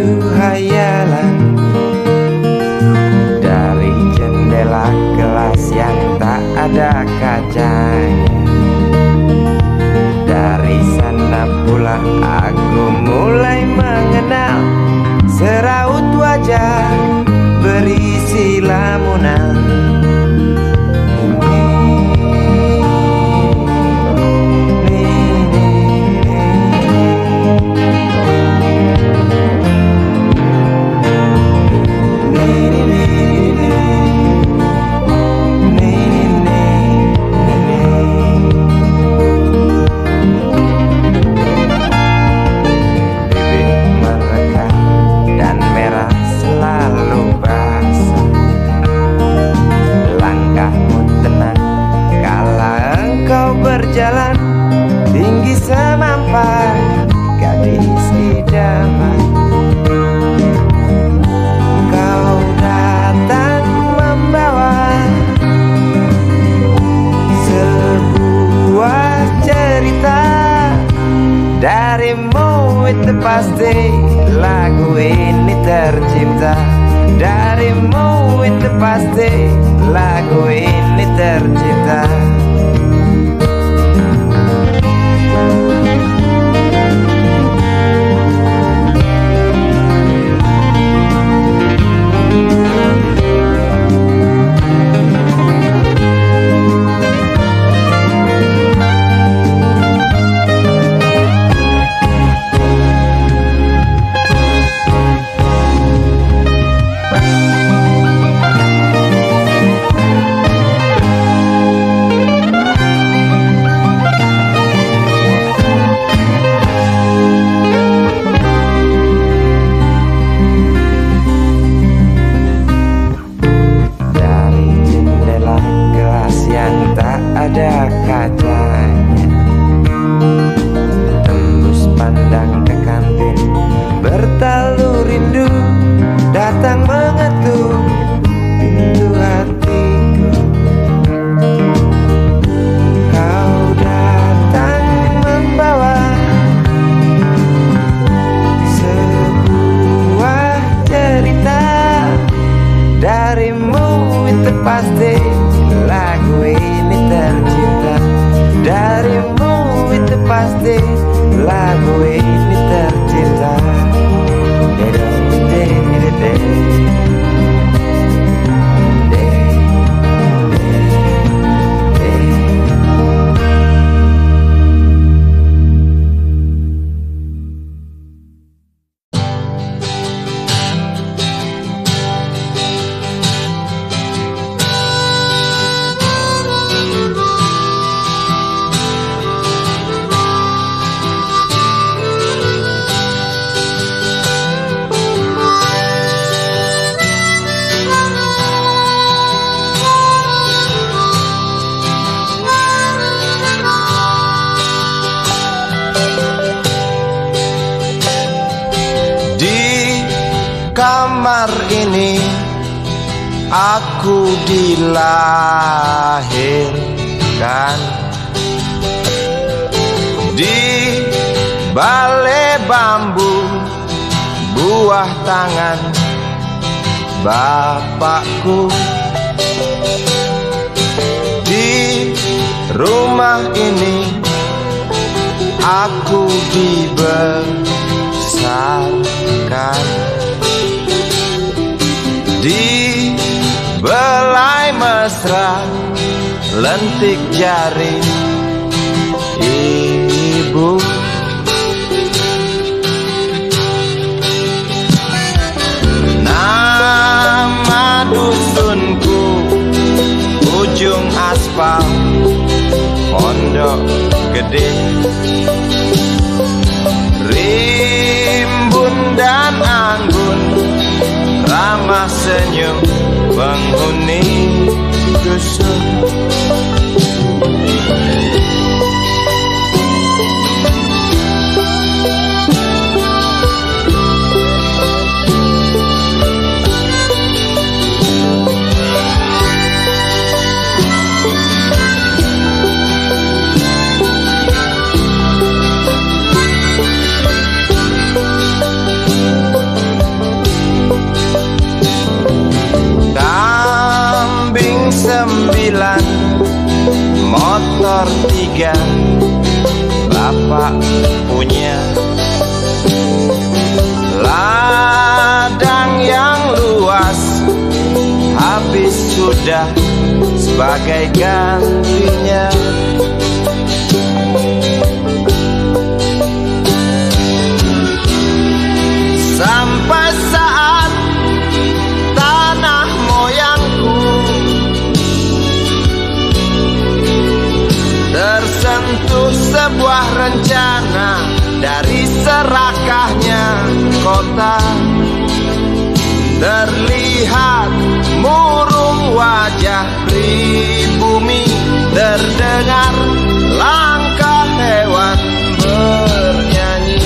itu hayalan dari jendela kelas yang tak ada kacanya. Dari sana pula aku mulai mengenal seraut wajah berisi lamunan. Berjalan tinggi semampai gadis idaman. Kau datang membawa sebuah cerita. Darimu itu pasti lagu ini tercipta. Darimu itu pasti lagu ini tercipta. Ada kacanya, tembus pandang ke kantin, bertalu rindu datang mengetuk pintu hatiku. Kau datang membawa sebuah cerita. Darimu itu pasti lagu ini tercipta. Darimu itu pasti lagu ini tercipta. Kamar ini aku dilahirkan, di balai bambu buah tangan bapakku. Di rumah ini aku dibesarkan, di belai mesra lentik jari ibu. Nama dusunku ujung aspal Pondok Gede. Rimbun dan anggun ramah senyum penghuni dusun. tiga bapak punya ladang yang luas, habis sudah sebagai gantinya. Sampai saat tanah moyangku tersentuh sebuah rencana dari serakahnya kota. Terlihat murung wajah pribumi, terdengar langkah hewan bernyanyi.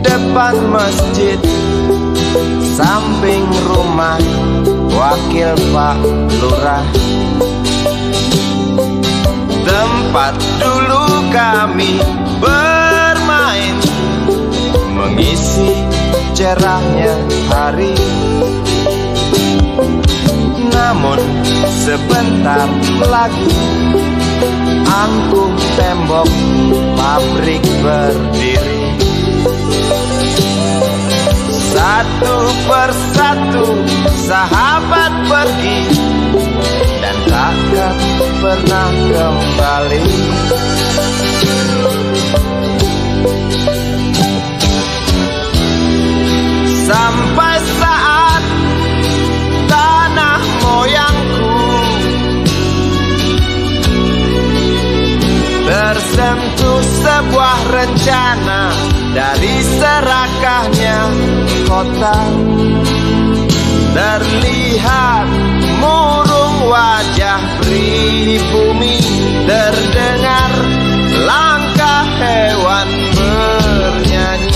Depan masjid, samping rumah wakil Pak Lurah, tempat dulu kami bermain, mengisi cerahnya hari. Namun sebentar lagi angkuh tembok pabrik berdiri. Satu persatu sahabat pergi dan takkan pernah kembali. Sampai saat tanah moyangku tersentuh sebuah rencana dari serakahnya kota. Terlihat murung wajah pribumi, terdengar langkah hewan bernyanyi.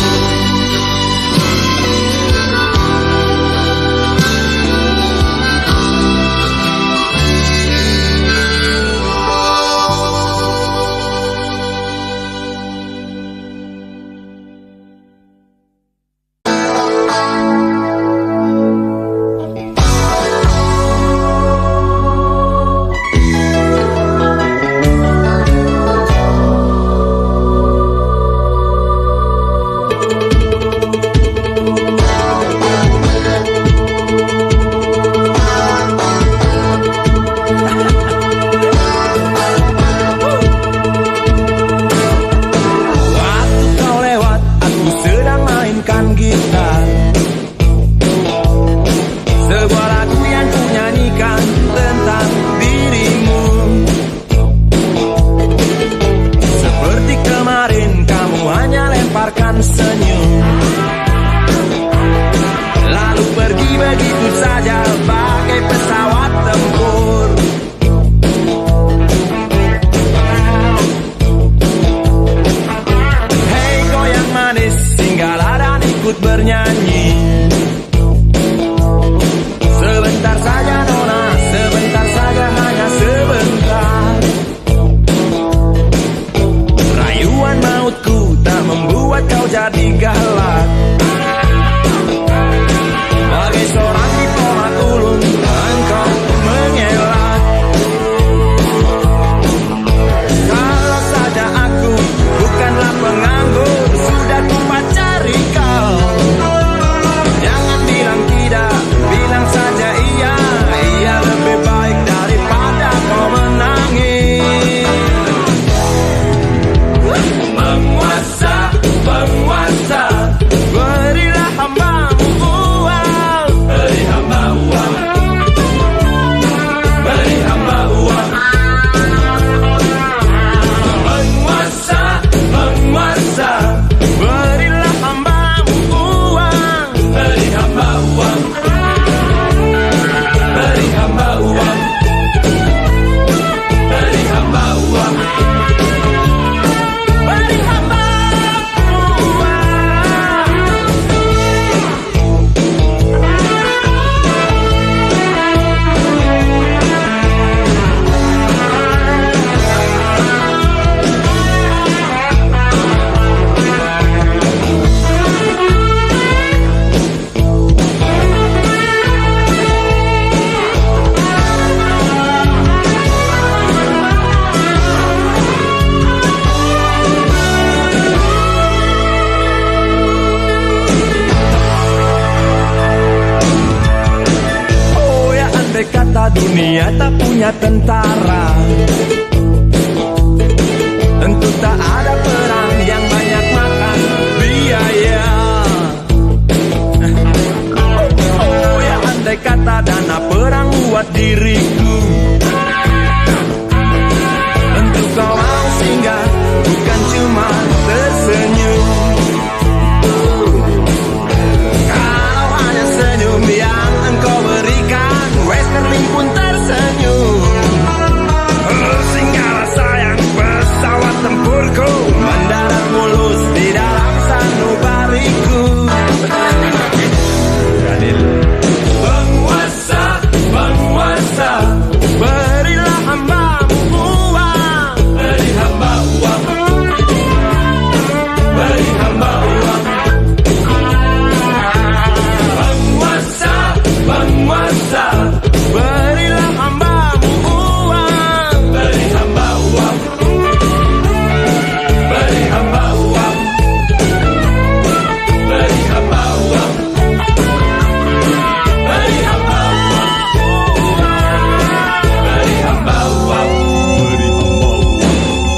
Jadi galak bagai seorang diplomat ulung dunia tak punya tentara, tentu tak ada perang yang banyak makan biaya. Oh ya, andai kata dana perang buat diriku, tentu kau mau singgah, bukan cuma tersenyum. Kalau hanya senyum yang engkau berikan, Westerling pun tersenyum. Singgahlah sayang, pesawat tempurku mendarat mulus di dalam sanubariku. Penguasa, penguasa, berilah hambamu uang, beri hamba uang, beri hamba uang. Penguasa, penguasa, berilah hambamu uang, beri hamba uang, beri hamba uang, beri hamba uang, beri hamba uang, beri hamba uang,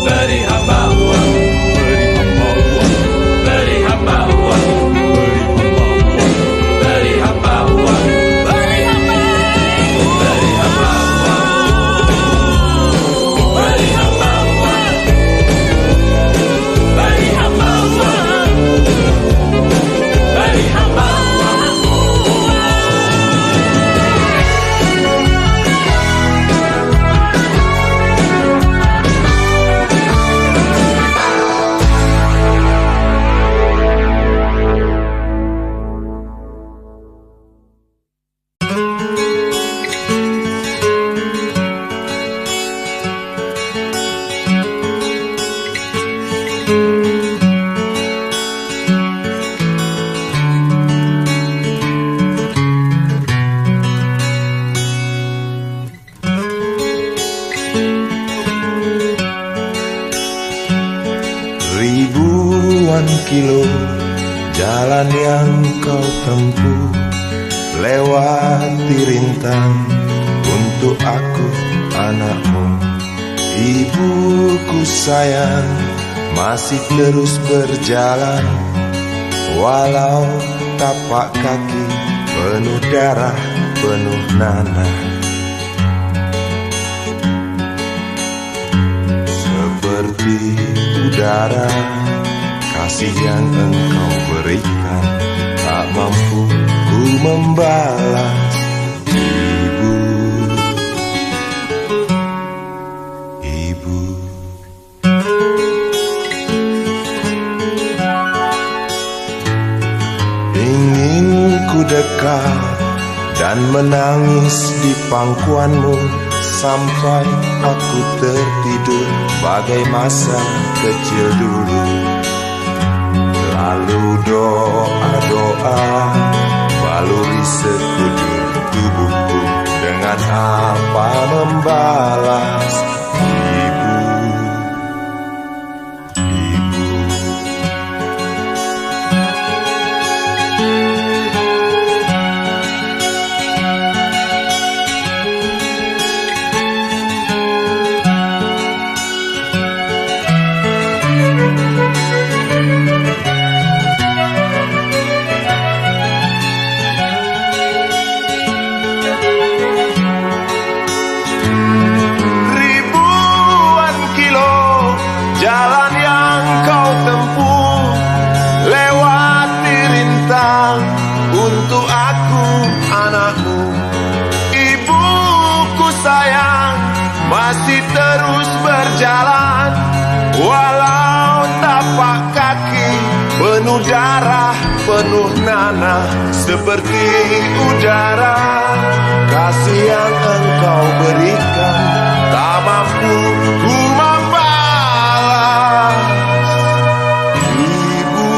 beri hamba uang, beri hamba uang, beri hamba uang, beri hamba Ribuan kilo jalan yang kau tempuh, lewati rintang untuk aku anakmu. Ibuku sayang, masih terus berjalan, walau tapak kaki penuh darah, penuh nanah. Seperti udara, kasih yang engkau berikan tak mampu ku membalas. Ibu, ibu. Ingin ku dekat dan menangis di pangkuanmu sampai aku tertidur bagai masa kecil dulu. Lalu doa-doa baluri sekujur tubuhku, dengan apa membalas. Ibu, ibu. Masih terus berjalan, walau tapak kaki penuh darah, penuh nanah. Seperti udara, kasih yang engkau berikan tak mampu ku membalas. Ibu,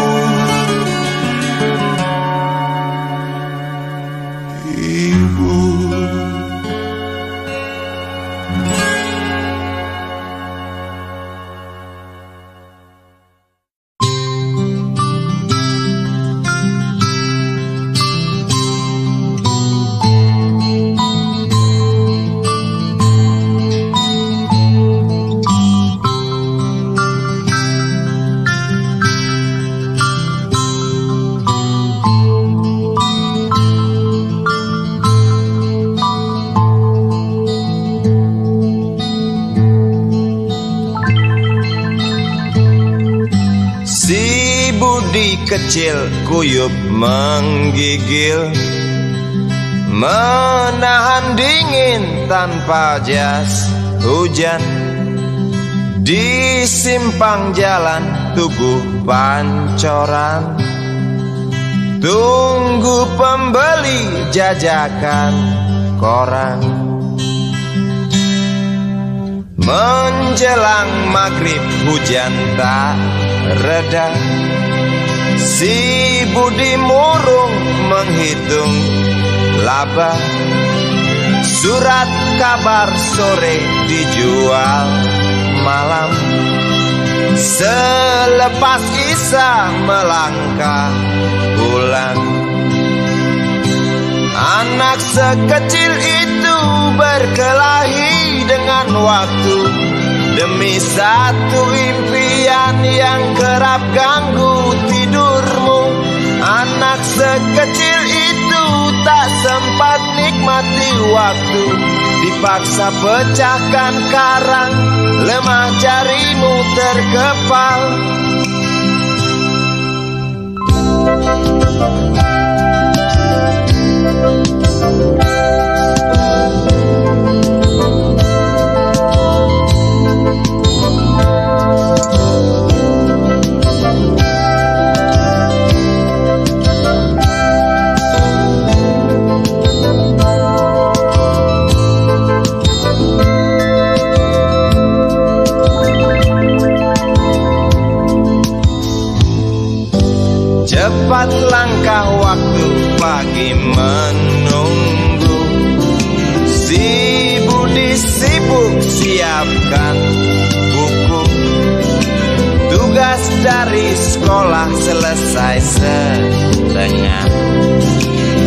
ibu. kecil kuyup menggigil, menahan dingin tanpa jas hujan. Di simpang jalan Tugu Pancoran, tunggu pembeli jajakan koran. Menjelang maghrib hujan tak reda, si Budi murung menghitung laba. Surat kabar sore dijual malam. Selepas Isya melangkah pulang. Anak sekecil itu berkelahi dengan waktu demi satu impian yang kerap ganggu tidurmu. Anak sekecil itu tak sempat nikmati waktu, dipaksa pecahkan karang, lemah jarimu terkepal. Cepat langkah waktu, pagi menunggu. Si Budi sibuk siapkan buku. Tugas dari sekolah selesai setengah.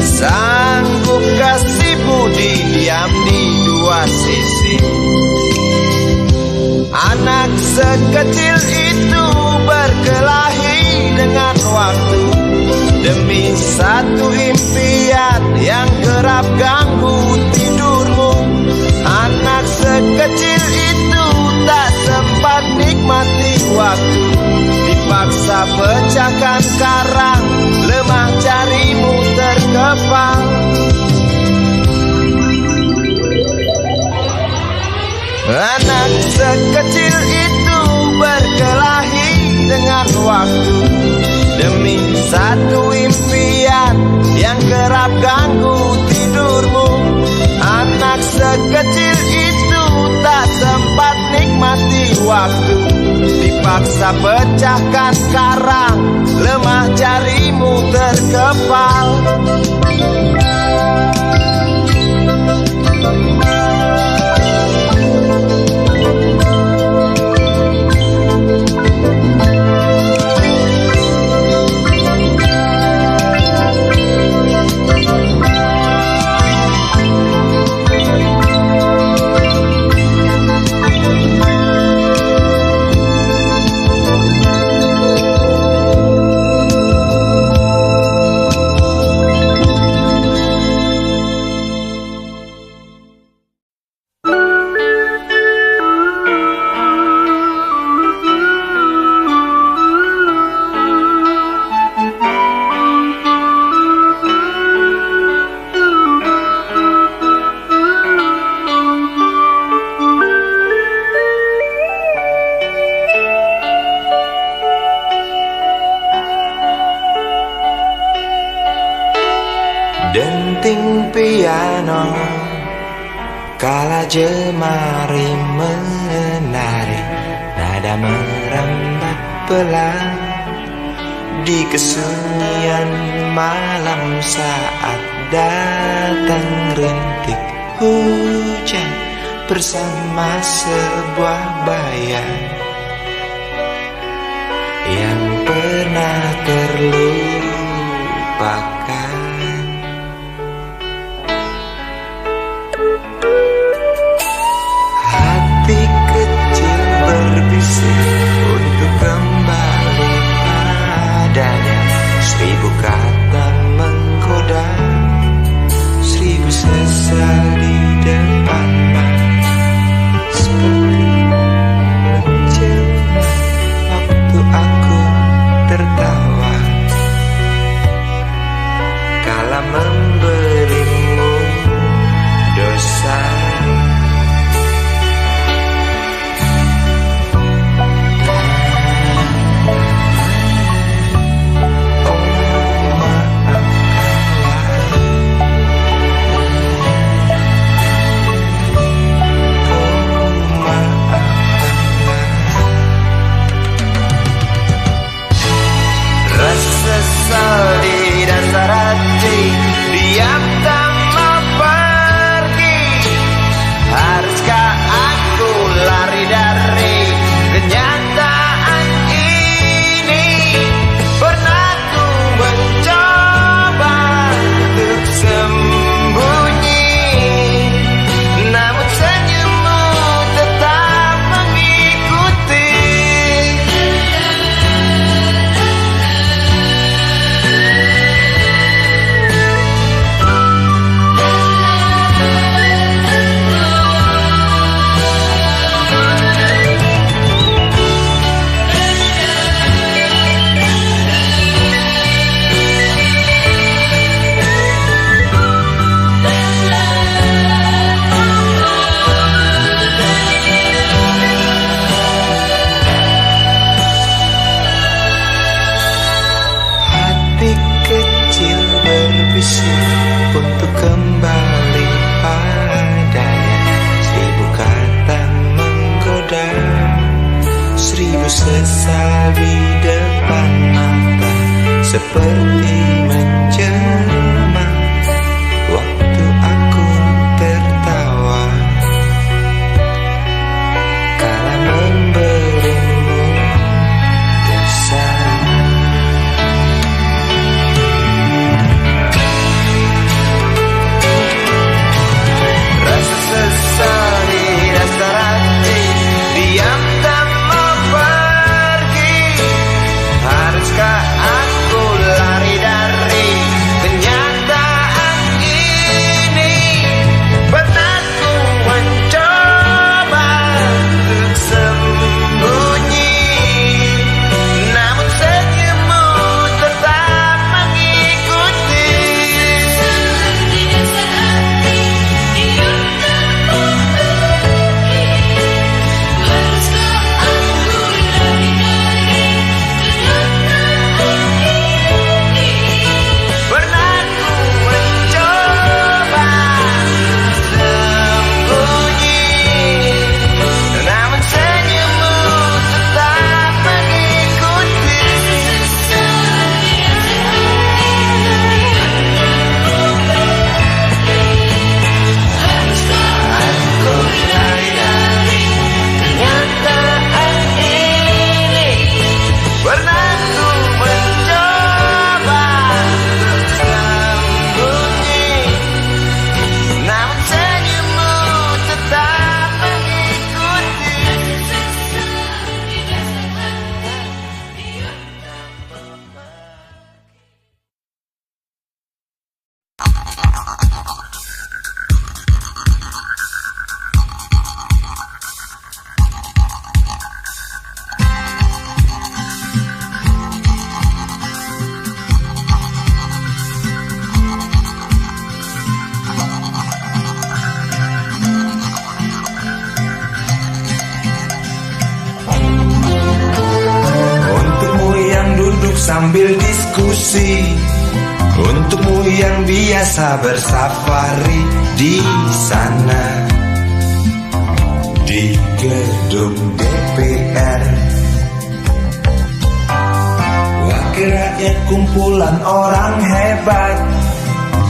Sanggup kasih Budi diam di dua sisi. Anak sekecil itu berkelahi dengan waktu demi satu impian yang kerap ganggu tidurmu. Anak sekecil itu tak sempat nikmati waktu, dipaksa pecahkan karang, lemah jarimu terkepal. Anak sekecil itu berkelahi dengan waktu demi satu impian yang kerap ganggu tidurmu. Anak sekecil itu tak sempat nikmati waktu, dipaksa pecahkan karang, lemah jarimu terkepal. Denting piano kala jemari menari, nada merambat pelan di kesunyian malam saat datang rintik hujan bersama sebuah bayang yang pernah terlupakan. Untuk kembali padanya, 1000 kata menggoda, 1000 sesal di depan mata, seperti menjelma waktu aku seperti menjelma waktu aku tertawa kala memberimu dosa. Rasa sesal di dasar hati, diam tak mau pergi. Haruskah aku lari dari kenyataan ini? Pernah ku mencoba untuk sembunyi, namun senyummu tetap mengikuti. Pernah ku mencoba sembunyi, namun senyummu tetap mengikuti. Aku lari dari kenyataan ini. Pernah ku mencoba untuk sembunyi, namun senyummu tetap mengikuti. Untukmu yang duduk sambil diskusi, untukmu yang biasa bersafari di sana di gedung DPR. Wakil rakyat kumpulan orang hebat,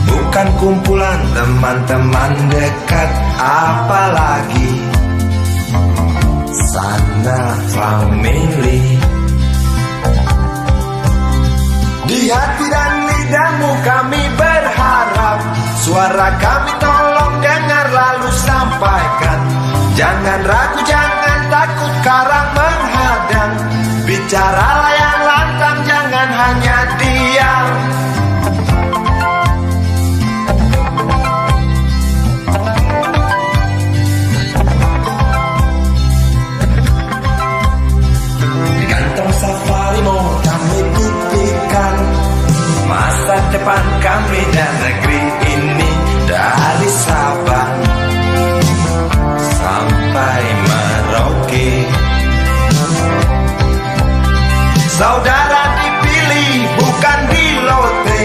bukan kumpulan teman-teman dekat, apalagi sana family. Di hati dan lidahmu kami berharap, suara kami tolong dengar lalu sampaikan. Jangan ragu, jangan takut karang menghadang, bicaralah yang lantang, jangan hanya diam. Di kantong safarimu kami titipkan masa depan kami dan negeri ini, dari Sabang sampai Merauke. Saudara dipilih bukan di lotre,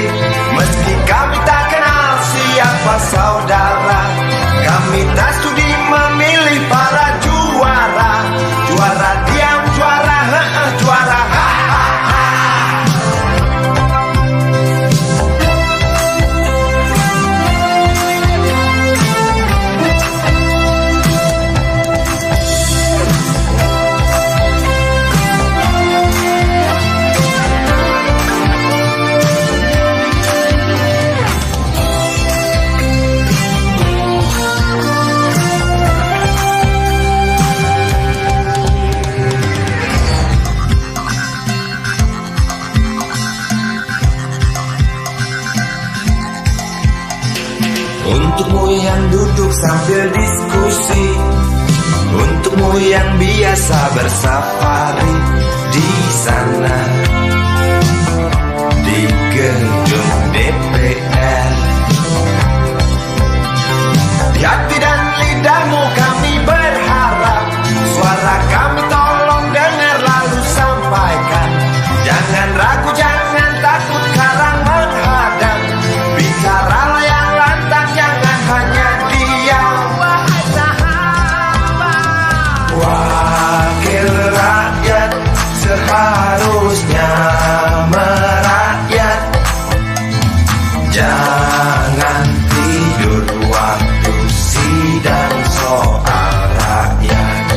meski kami tak kenal siapa saudara. Kami tak sudi memilih para juara, juara diam, juara juara ha. Untukmu yang duduk sambil diskusi, untukmu yang biasa bersafari di sana di gedung DPR. Di hati dan lidahmu kami berharap, suara kami tolong dengar lalu sampaikan. Jangan ragu, jangan takut karang menghadang, bicaralah yang lantang, jangan hanya diam. Wahai sahabat, wakil rakyat seharusnya merakyat. soal rakyat.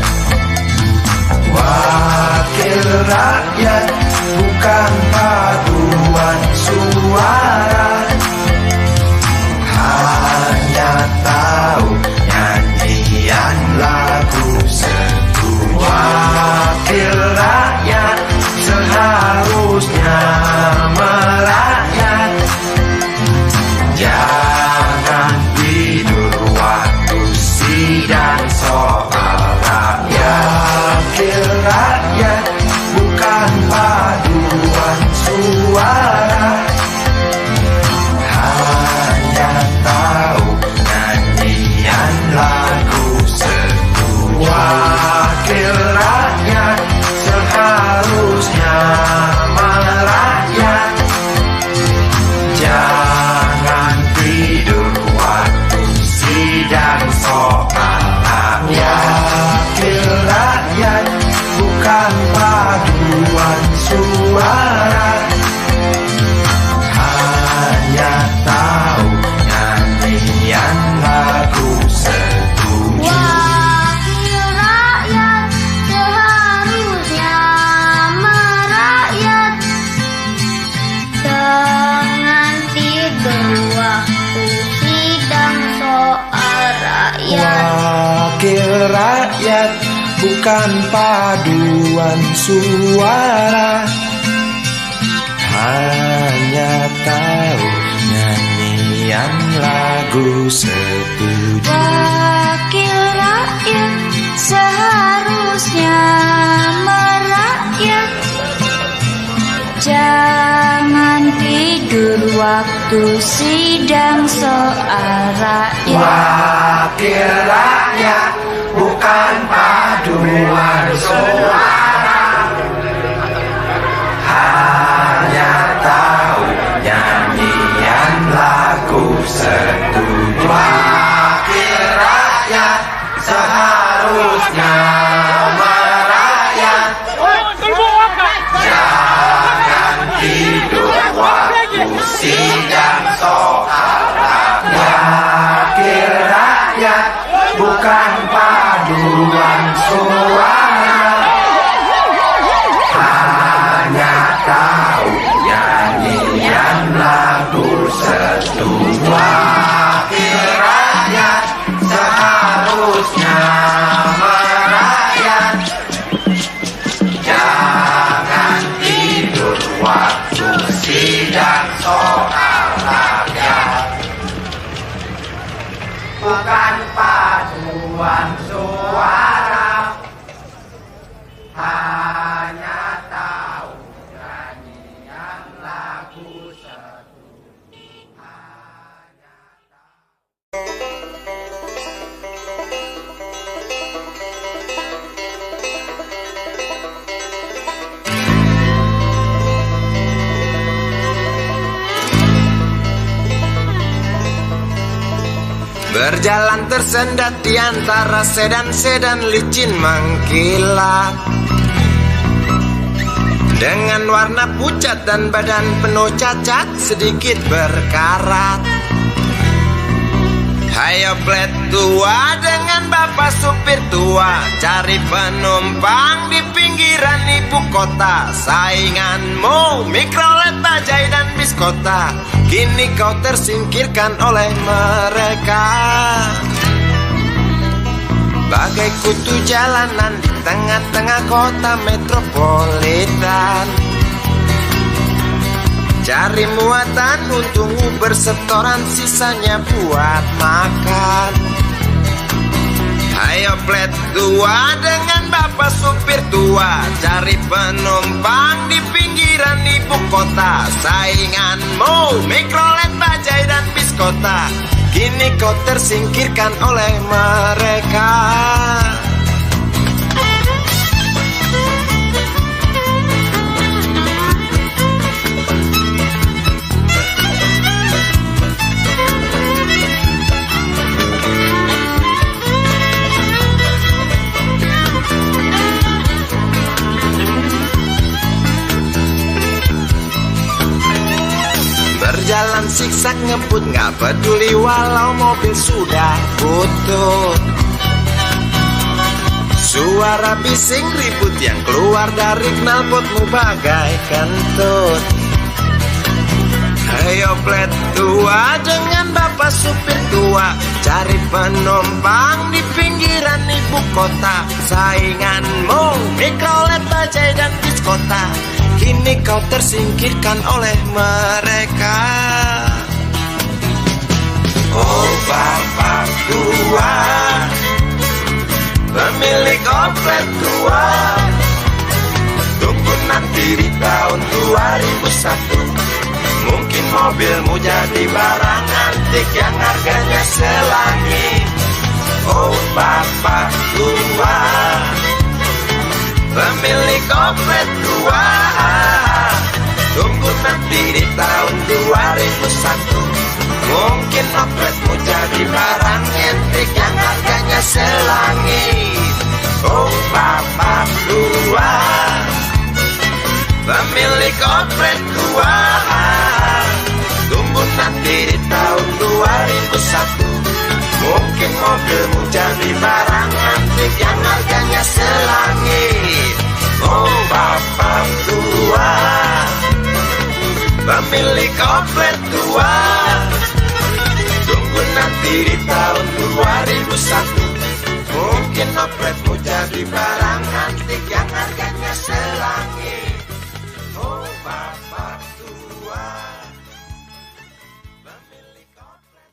Wakil rakyat bukan paduan suara, hanya tahu nyanyian lagu setuju. Wakil rakyat seharusnya merakyat, jangan tidur waktu sidang soal rakyat. Wakil rakyat bukan paduan suara, hanya tahu nyanyian lagu setuju. Wakil rakyat seharusnya merakyat, jangan tidur waktu sidang soal rakyat. Wakil rakyat bukan paduan suara, hanya tahu nyanyian lagu setuju. Wakil rakyat seharusnya merakyat, jangan tidur waktu sidang soal rakyat. Wakil rakyat bukan paduan suara, hanya tahu nyanyian lagu setuju. Wakil rakyat seharusnya merakyat, jangan tidur waktu sidang soal rakyat. Wakil rakyat bukan paduan suara, hanya tahu nyanyian lagu setuju. Wakil rakyat seharusnya merakyat, jangan tidur waktu sidang soal rakyat. Wakil rakyat bukan paduan suara, hanya tahu nyanyian lagu setuju. Wakil rakyat seharusnya merakyat, jangan tidur waktu sidang soal rakyat. Bukan paduan suara, hanya tahu nyanyian lagu setuju. Berjalan tersendat di antara sedan-sedan licin mengkilat, dengan warna pucat dan badan penuh cacat sedikit berkarat. Hayo plet tua dengan bapak supir tua, cari penumpang di pinggiran ibu kota. Sainganmu Mikrolet, Bajai dan bis kota, kini kau tersingkirkan oleh mereka. Bagai kutu jalanan di tengah-tengah kota metropolitan, cari muatan untungmu bersetoran, sisanya buat makan. Ayo plet tua dengan bapak supir tua, cari penumpang di pinggiran ibu kota. Sainganmu Mikrolet, Bajai dan bis kota, kini kau tersingkirkan oleh mereka. Berjalan siksak ngebut, gak peduli walau mobil sudah butut. Suara bising ribut yang keluar dari knalpotmu bagai kentut. Ayo plet tua dengan bapak supir tua, cari penumpang di pinggiran ibu kota. Sainganmu Mikrolet, Bajaj dan Biskota, kini kau tersingkirkan oleh mereka. Oh bapak tua, pemilik oplet tua, tunggu nanti di tahun 2001. Mungkin mobilmu jadi barang antik yang harganya selangit. Oh bapak tua, pemilik oplet tua, tunggu nanti di tahun 2001. Mungkin opletmu jadi barang antik yang harganya selangit. Oh bapak tua, pemilik oplet tua, tunggu nanti di tahun 2001. Mungkin mobilmu jadi barang antik yang harganya selangit. Oh bapak tua, pemilik oplet tua, tunggu nanti di tahun 2001. Mungkin opletmu jadi barang antik yang harganya selangit. Oh bapak tua, pemilik oplet.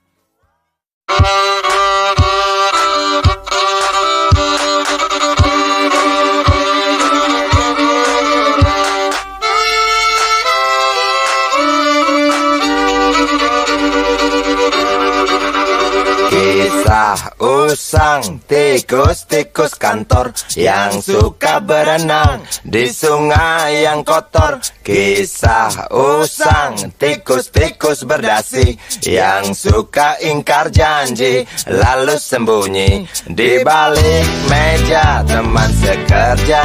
Kisah usang tikus-tikus kantor yang suka berenang di sungai yang kotor. Kisah usang tikus-tikus berdasi yang suka ingkar janji lalu sembunyi di balik meja teman sekerja,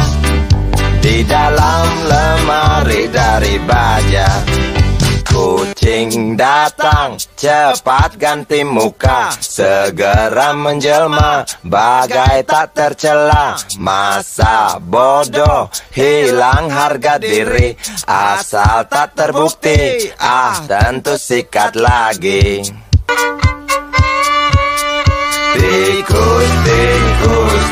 di dalam lemari dari baja. Kucing datang, cepat ganti muka, segera menjelma, bagai tak tercela. Masa bodoh, hilang harga diri, asal tak terbukti, tentu sikat lagi. Tikus-tikus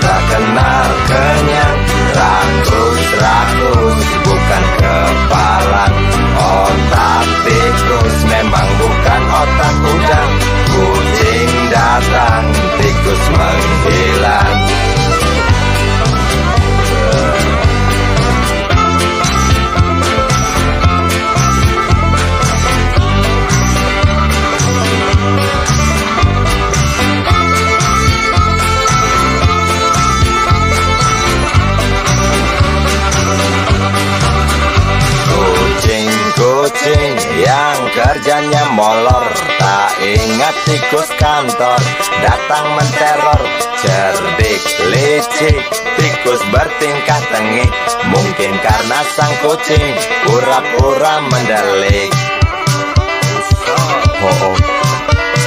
tak kenal kenyang, rakus-rakus bukan kepalang. Otak tikus memang bukan otak udang. Kucing datang, tikus menghilang. Kucing yang kerjanya molor, tak ingat tikus kantor, datang menteror. Cerdik, licik, tikus bertingkah tengik, mungkin karena sang kucing pura-pura mendelik.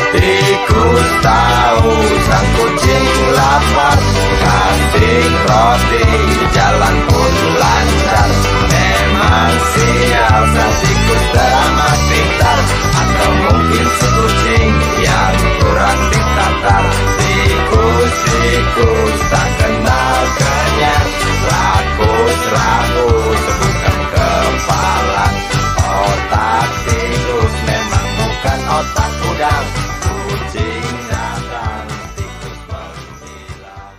Tikus tahu sang kucing lapar, kasih roti, jalan pun lancar. Memang sial sang tikus teramat pintar, atau mungkin si kucing yang kurang ditatar. Tikus-tikus tak kenal kenyang, rakus-rakus bukan kepalang. Otak tikus memang bukan otak udang. Kucing datang, tikus menghilang.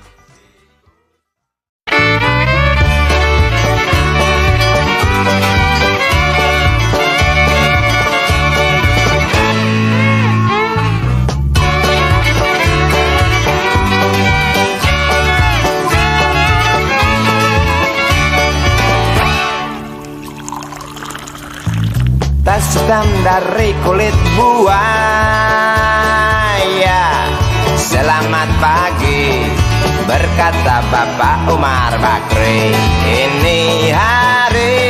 Tas hitam dari kulit buaya. Selamat pagi, berkata Bapak Umar Bakri. Ini hari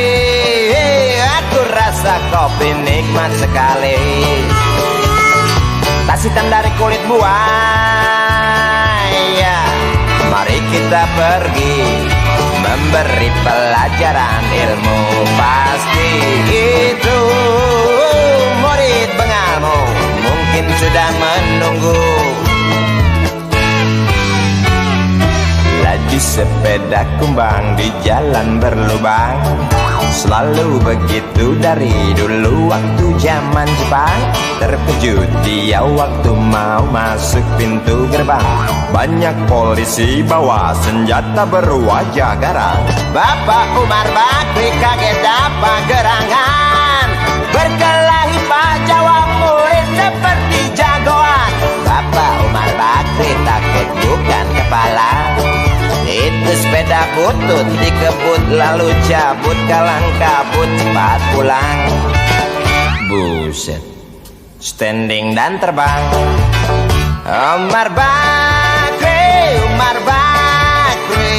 aku rasa kopi nikmat sekali. Tas hitam dari kulit buaya, mari kita pergi memberi pelajaran ilmu. Pasti itu murid bengalmu mungkin sudah menunggu. Laju sepeda kumbang di jalan berlubang, selalu begitu dari dulu waktu zaman Jepang. Terkejut dia waktu mau masuk pintu gerbang, banyak polisi bawa senjata berwajah garang. Bapak Umar Bakri kaget dapat gerangan, berkelahi Pak Jawa murid seperti jagoan. Bapak Umar Bakri takut bukan kepala, itu sepeda butut dikebut lalu cabut, kalang kabut cepat pulang. Buset, standing dan terbang. Umar Bakri, Umar Bakri,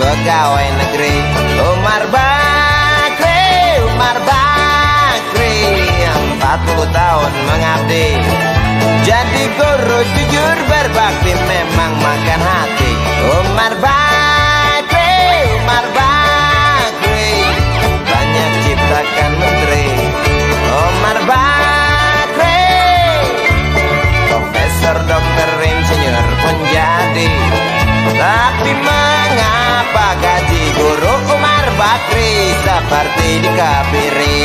pegawai negeri. Umar Bakri, Umar Bakri, 40 tahun mengabdi jadi guru jujur berbakti memang makan hati. Umar Bakri, Umar Bakri, banyak ciptakan menteri. Umar Bakri, profesor, dokter, insinyur pun jadi. Tapi mengapa gaji guru Umar Bakri seperti dikebiri?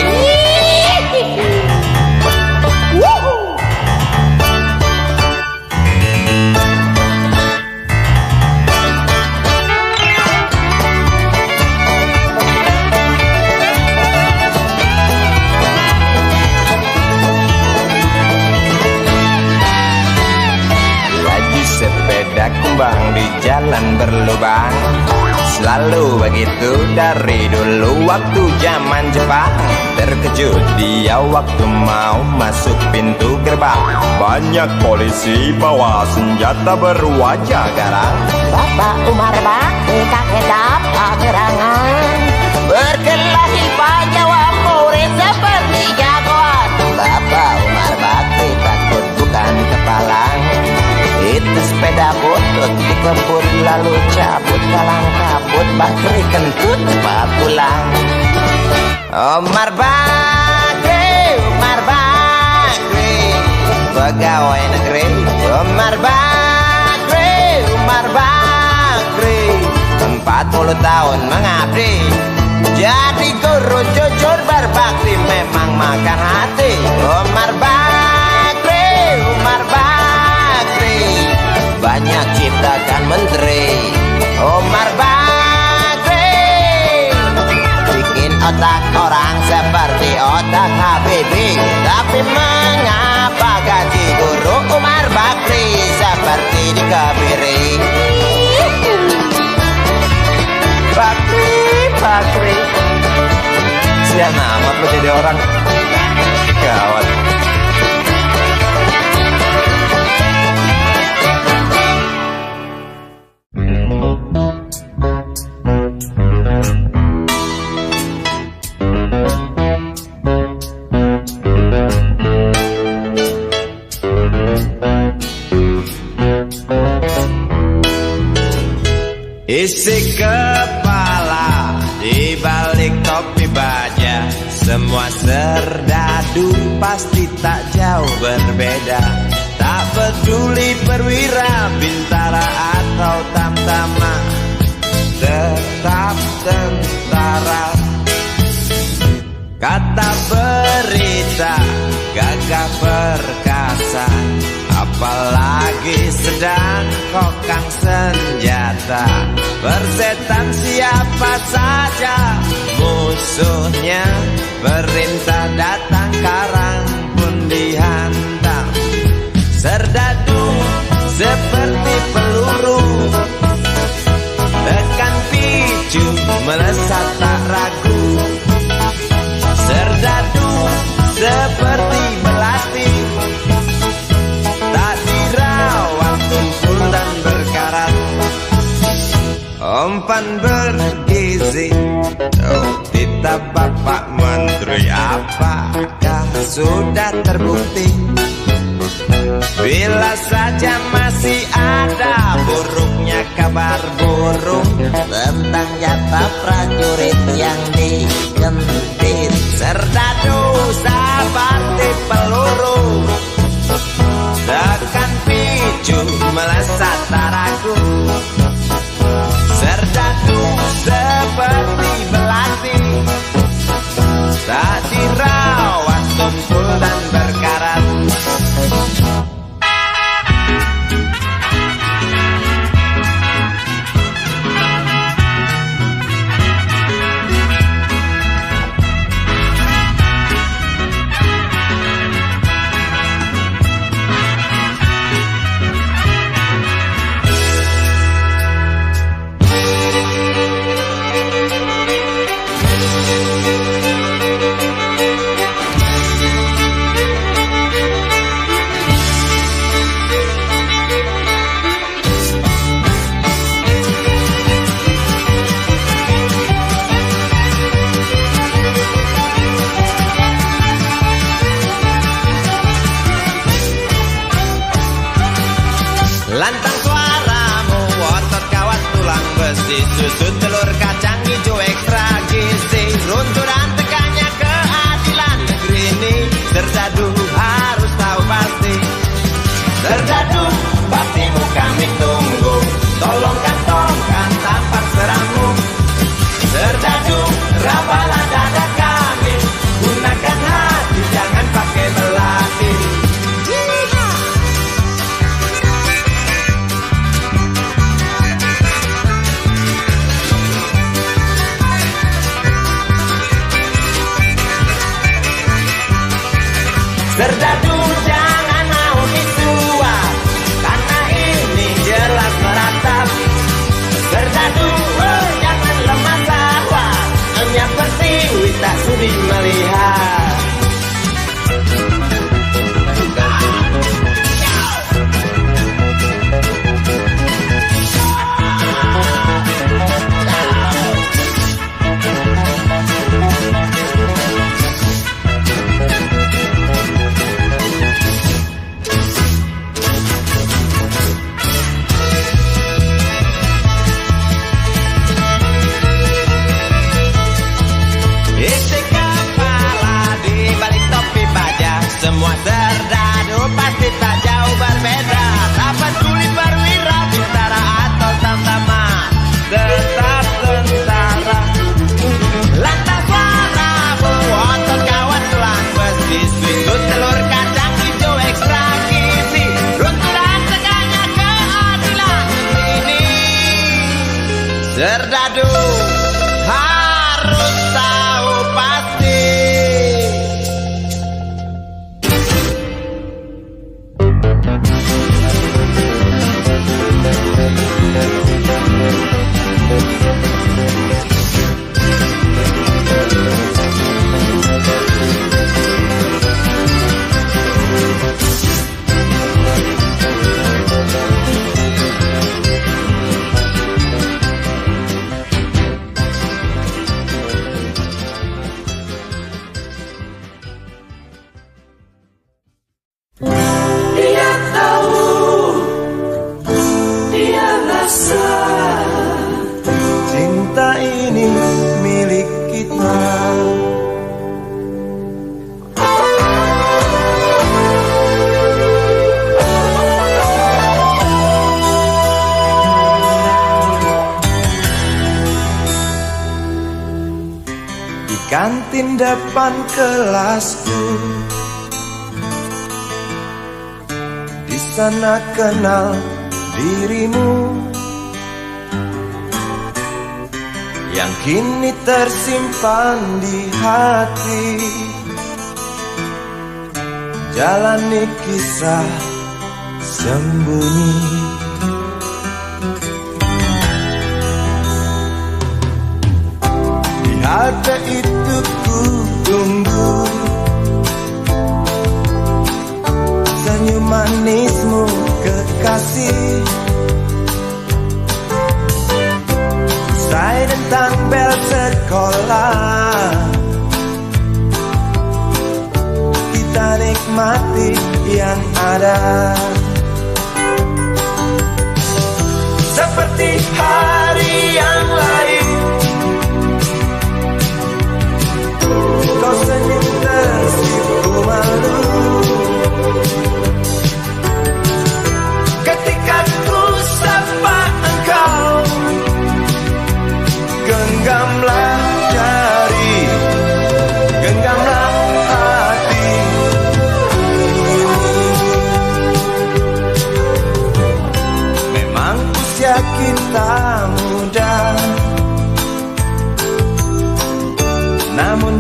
Sepeda kumbang di jalan berlubang, selalu begitu dari dulu waktu zaman Jepang. Terkejut dia waktu mau masuk pintu gerbang, banyak polisi bawa senjata berwajah garang. Bapak Umar Bakri kaget dapat gerangan, Berkelahi Pak Jawa murid seperti jagoan. Bapak Umar Bakri takut bukan kepala, itu sepeda butut dikebut lalu cabut, kalang kabut Bakri kentut cepat pulang. Umar Bakri, Umar Bakri, pegawai negeri. Umar Bakri, Umar Bakri, 40 tahun mengabdi jadi guru jujur berbakti memang makan hati. Umar Bakri, Umar Bakri, banyak ciptakan menteri. Umar Bakri bikin otak orang seperti otak Habibie. Tapi mengapa gaji guru Umar Bakri seperti dikebiri? Bakri, Bakri, sian amat lo jadi orang. Gawat. Isi kepala di balik topi baja, semua serdadu pasti tak jauh berbeda. Tak peduli perwira, bintara atau tamtama, tetap tentara. Kata berita gagah perkasa, apalagi sedang kokang senjata. Persetan siapa saja musuhnya, perintah datang karang pun dihantam. Serdadu seperti peluru, tekan picu melesat tak ragu. Serdadu seperti belati, tak dirawat tumpul dan berkarat. Umpan bergizi, oh titah Bapak Menteri, apakah sudah terbukti? Bila saja masih ada buruknya kabar kabar burung tentang jatah prajurit yang digentit. Serdadu seperti peluru tekan picu melesat taraku. Serdadu seperti belati tak dirawat tumpul dan berkarat. Lantang suaramu, otot kawat tulang besi, susu telur kacang hijau ekstra gizi. Runtuh dan tegaknya keadilan negeri ini, Serdadu harus tahu pasti. Serdadu, baktimu kami tunggu, tolong kantongkan tapak serammu. Serdadu, rapalah dada kami, gunakan hati jangan pakai belati. Serdadu jangan mau disuap, karena ini jelas meratap. Serdadu jangan lemah sawah, hanya pertiwi tak sudi melihat. Isi kepala di balik topi baja, semua serdadu pasti tak jauh berbeda. Tak peduli perwira, bintara atau tamtama, tetap tentara. Lantas suaramu, otot kawan tulang besi, susu telur kacang hijau ekstra gizi. Runtuh dan tegaknya keadilan ini, Serdadu harus tahu pasti. Dia tahu, dia rasa, Cinta ini milik kita. Di kantin depan kelasku, di sana kenal dirimu, yang kini tersimpan di hati. Jalani kisah sembunyi. Di halte itu ku tunggu senyum manismu kekasih. Usai tentang bel sekolah, kita nikmati yang ada. Seperti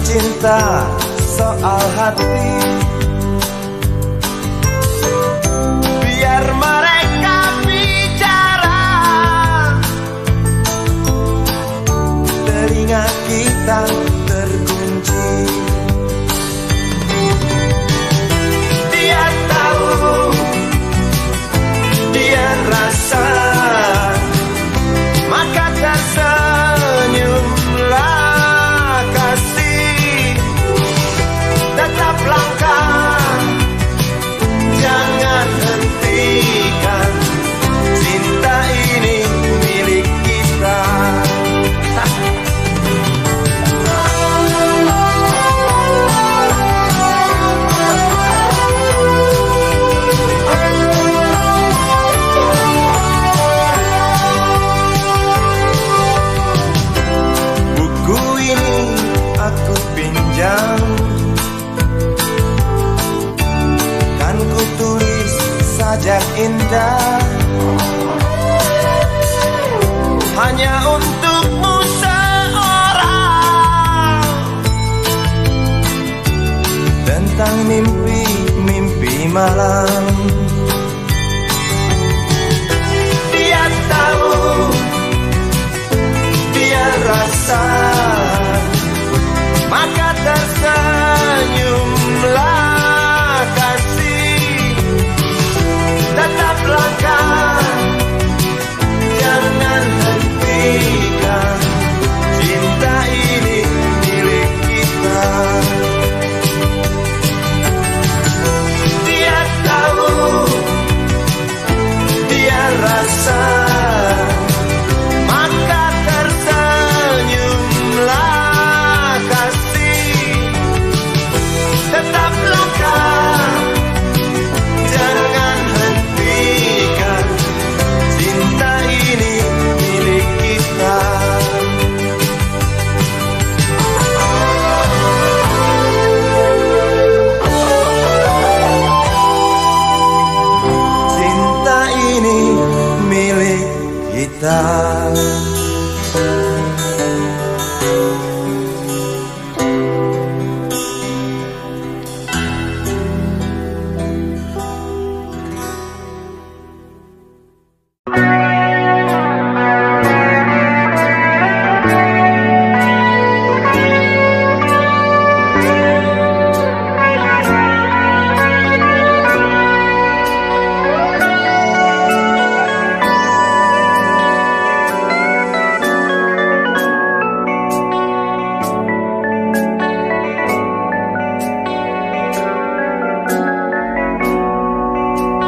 cinta, soal hati. Biar mereka bicara, telinga kita terkunci. dia tahu, dia rasa, maka tersenyumlah kasih. Tetap langkah, jangan hentikan, cinta ini milik kita. Buku ini aku pinjam, kan ku tulis sajak indah, Hanya untukmu seorang, tentang mimpi-mimpi malam. dia tahu, dia rasa, maka tersenyumlah kasih. Tetap langkah, jangan hentikan, cinta ini milik kita. Dia tahu, dia rasa, maka tersenyumlah kasih. Tetap langkah, jangan hentikan, cinta ini milik kita. Cinta ini milik kita.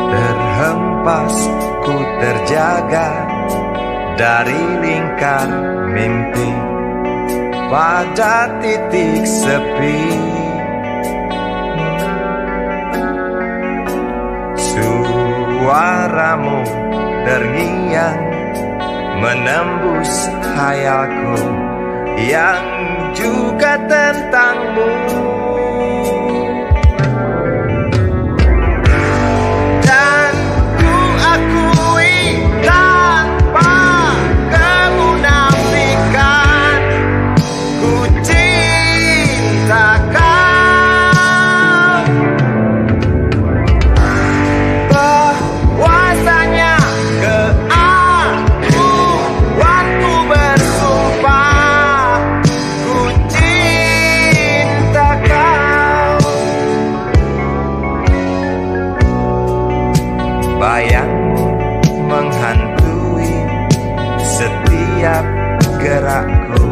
Terhempas ku terjaga dari lingkar mimpi pada titik sepi. Suaramu terngiang menembus khayalku yang juga tentangmu. Dan ku akui tanpa kemunafikan, ku cinta kau. Bahwasanya keakuanku bersumpah, ku cinta kau. Bayangmu menghantui setiap gerakku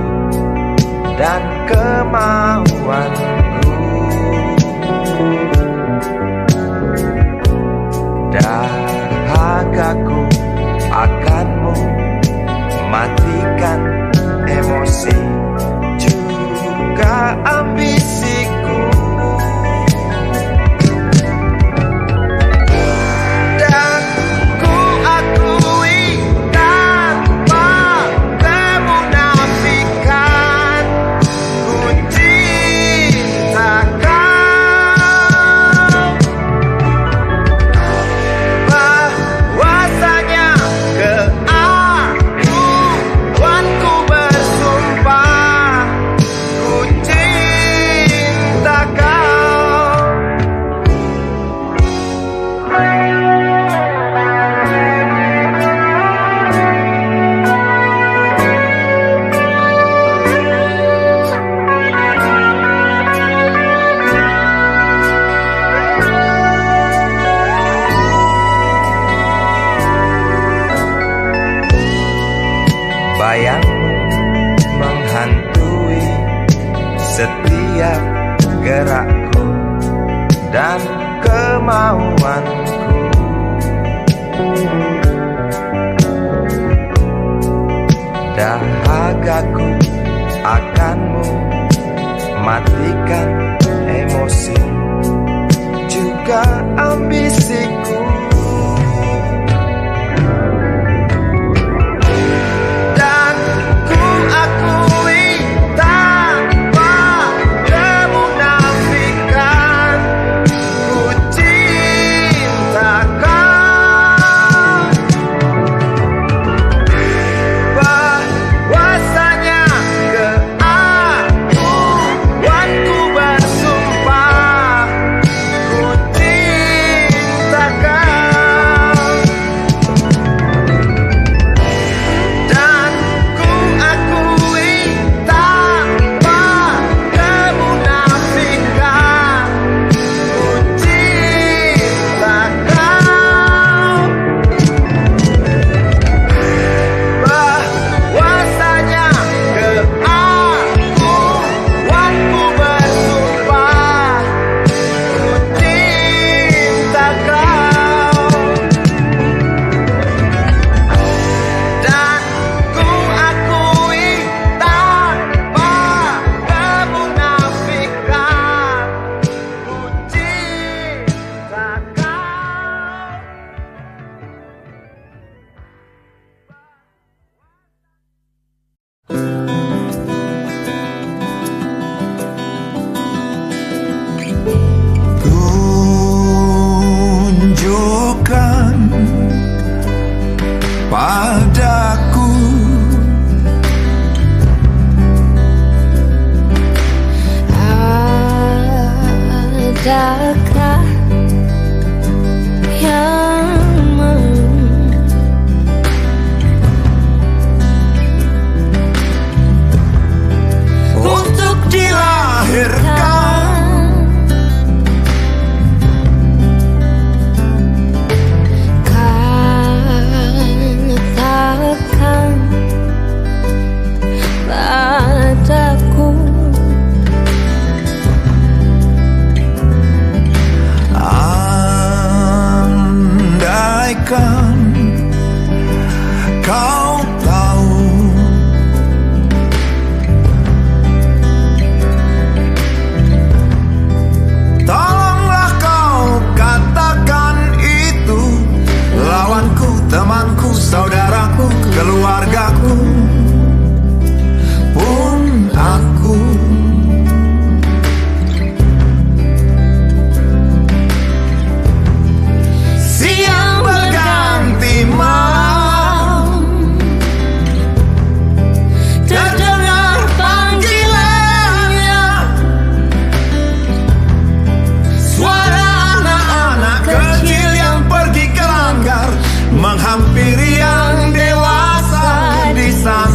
dan kemauanku. Dahagaku akanmu matikan emosi juga ambisiku. Dan ku akui tanpa kemunafikan, ku cinta kau. Bahwasanya keakuanku bersumpah, ku cinta setiap gerakku dan kemauanku. Dahagaku akanmu, matikan emosi juga ambisiku. Dan ku akui tanpa kemunafikan, ku cinta kau. Bahwasanya keakuanku bersumpah, ku cinta kau. Dan ku akui tanpa kemunafikan, ku cinta kau. Bahwasanya keakuanku bersumpah, ku cinta kau. Dan ku akui tanpa kemunafikan, ku cinta kau. Tunjukkan padaku Adakah yang mau untuk dilahirkan? katakan padaku Andaikan kau tahu tolonglah kau katakan itu, lawanku, temanku, saudaraku, keluargaku pun aku. Siang berganti malam, terdengar panggilannya, suara anak-anak kecil yang pergi ke langgar, menghampiri yang dewasa di sana.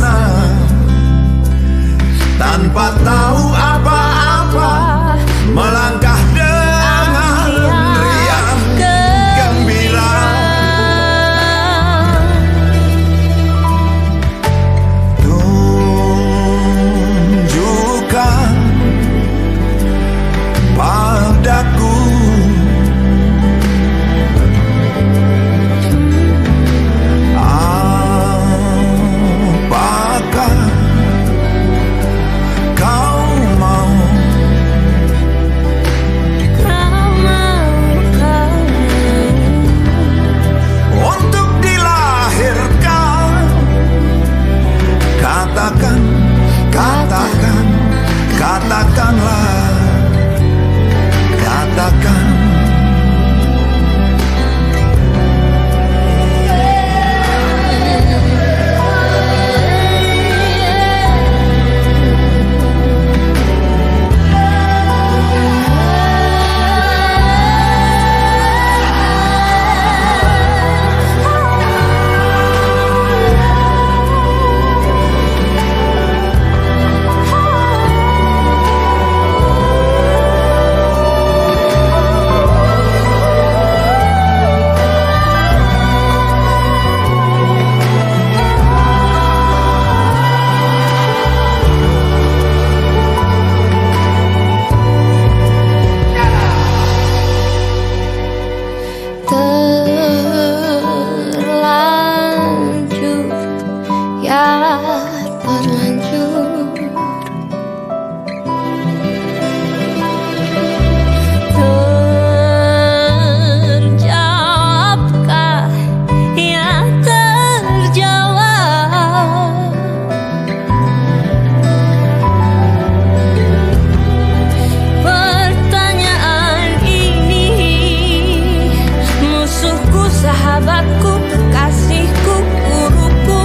sahabatku, kekasihku, guruku,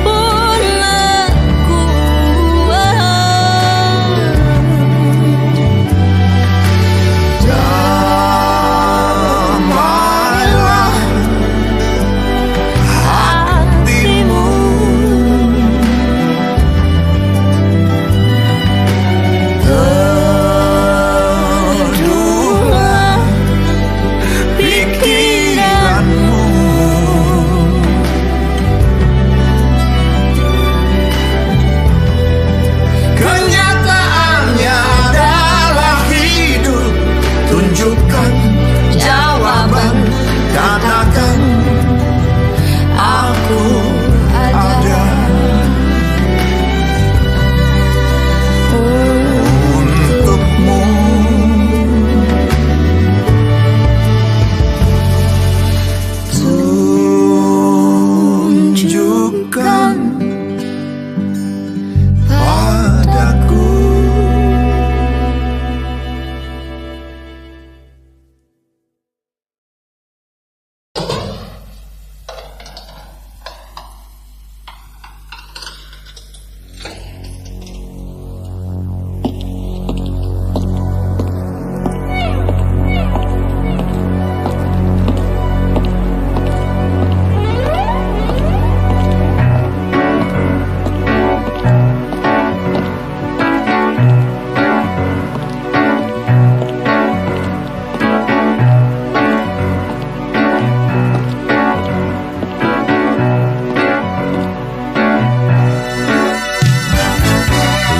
punaku. Damailah hatimu, teduhlah pikiranmu. Kenyataannya adalah hidup. Tunjukkan jawaban, katakan aku ada untukmu. Tunjukkan padaku.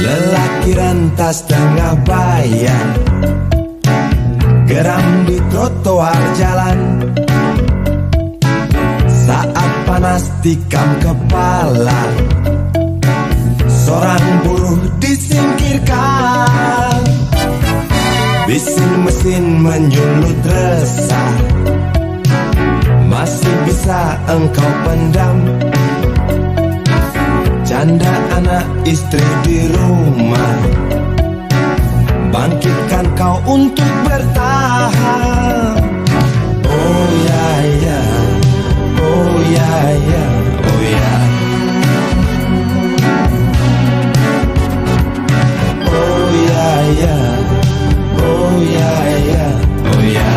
Lelaki rentas tengah bayang, geram di trotoar jalan. Saat panas tikam kepala, seorang buruh disingkirkan. Bising mesin menyulut resah, masih bisa engkau pendam. Janda anak istri di rumah, bangkitkan kau untuk bertahan. Oh ya ya, oh ya ya, oh ya. Oh ya ya, oh ya ya, oh ya.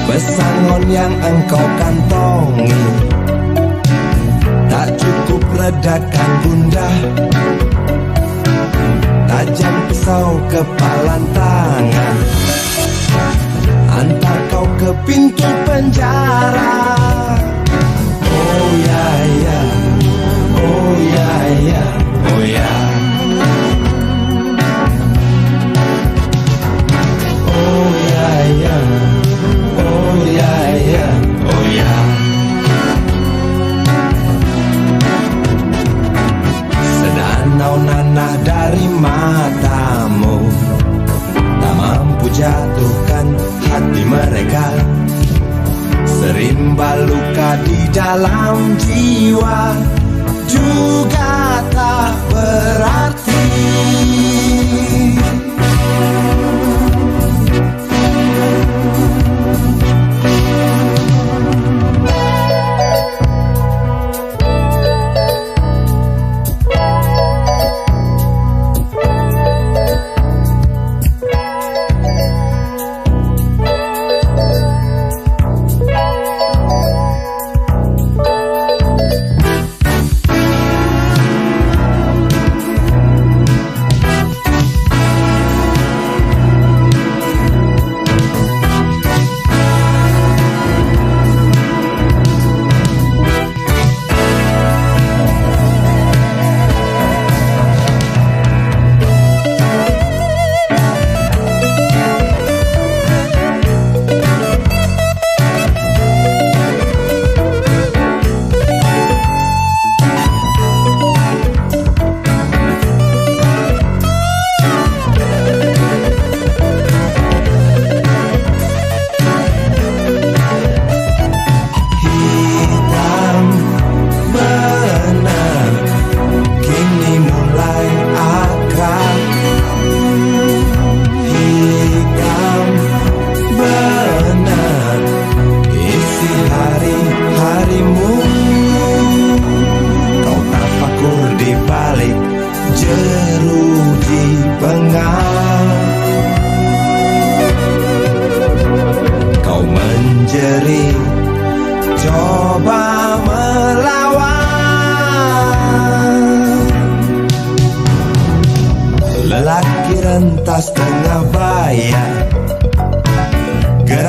Pesangon yang engkau kantongi tak cukup redakan gundah. Tajam pisau kepalan tangan, antar kau ke pintu penjara. Oh ya ya, oh ya ya, oh ya. Oh ya ya, oh ya ya, oh ya. Sedanau nanah dari matamu tak mampu jatuhkan hati mereka. Serimba luka di dalam jiwa juga tak berarti.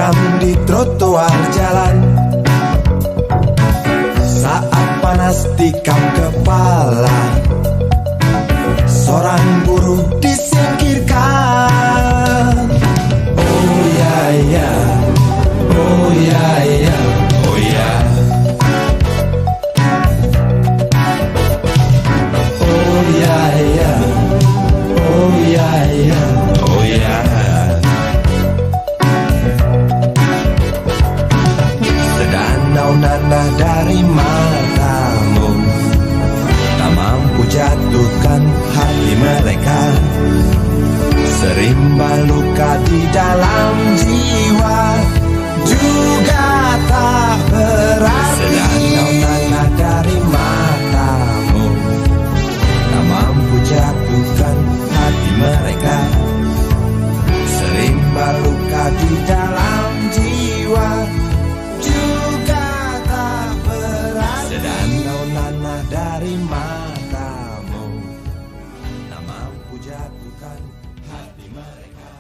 diam di trotoar jalan. Saat panas tikam kepala, seorang buruh disingkirkan. Oh ya ya, oh ya ya, oh ya. Oh ya ya, oh ya ya, oh ya. Sedanau nanah dari matamu tak mampu jatuhkan hati mereka. Serimba luka di dalam jiwa juga tak berarti. Sedanau nanah dari matamu tak mampu jatuhkan hati mereka. Serimba luka di dalam jiwa juga tak berarti. Sedanau nanah dari matamu tak mampu jatuhkan hati mereka.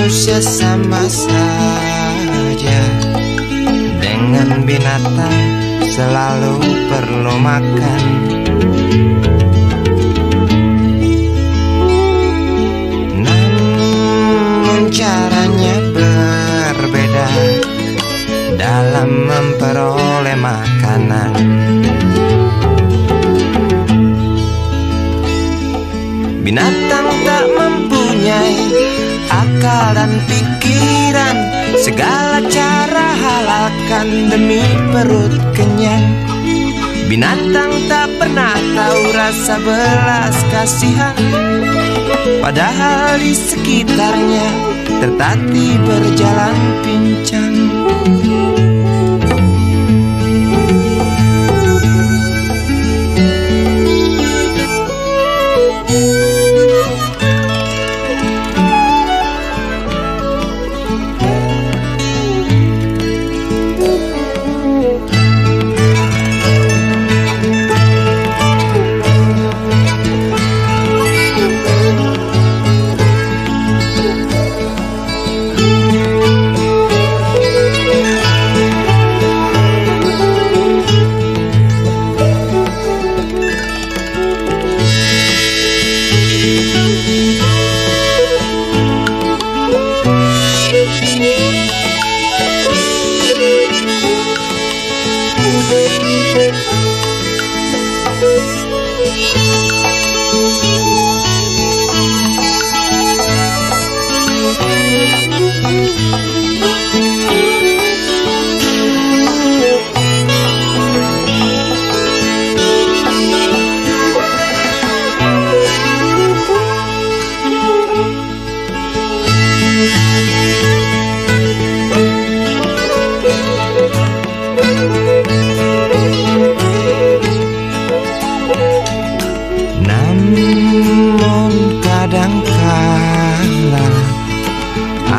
Manusia sama saja dengan binatang, selalu perlu makan. Namun caranya berbeda dalam memperoleh makanan. Binatang tak mempunyai akal dan pikiran, segala cara halalkan demi perut kenyang. Binatang tak pernah tahu rasa belas kasihan, padahal di sekitarnya tertatih berjalan pincang.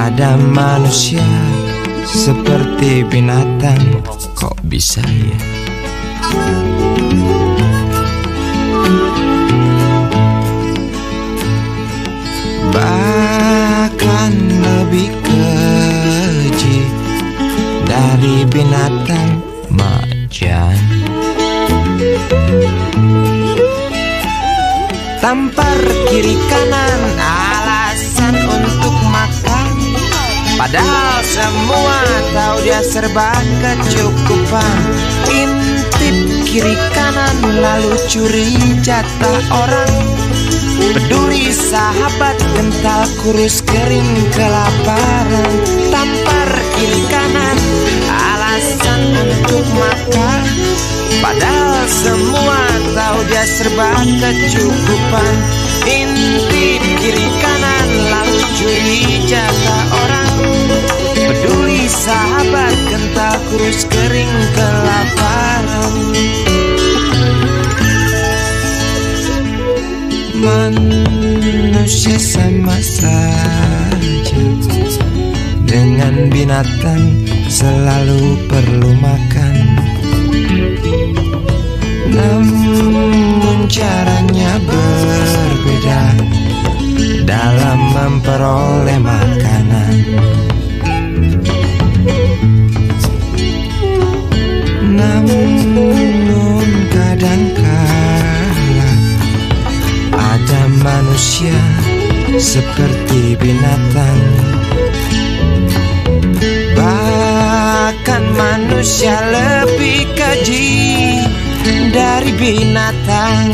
Ada manusia seperti binatang. Kok bisa ya? Bahkan lebih keji dari binatang macan. Tampar kiri kanan alasan untuk makan, padahal semua tahu dia serba kecukupan. Intip kiri kanan lalu curi jatah orang. Peduli sahabat kental kurus kering kelaparan. Tampar kiri kanan alasan untuk makan, padahal semua tahu dia serba kecukupan. Intip kiri kanan lalu curi jatah orang. Peduli sahabat kental kurus kering kelaparan. Manusia sama saja dengan binatang, selalu perlu makan. Namun caranya berbeda dalam memperoleh makanan. Namun kadangkala ada manusia seperti binatang. Bahkan manusia lebih keji dari binatang.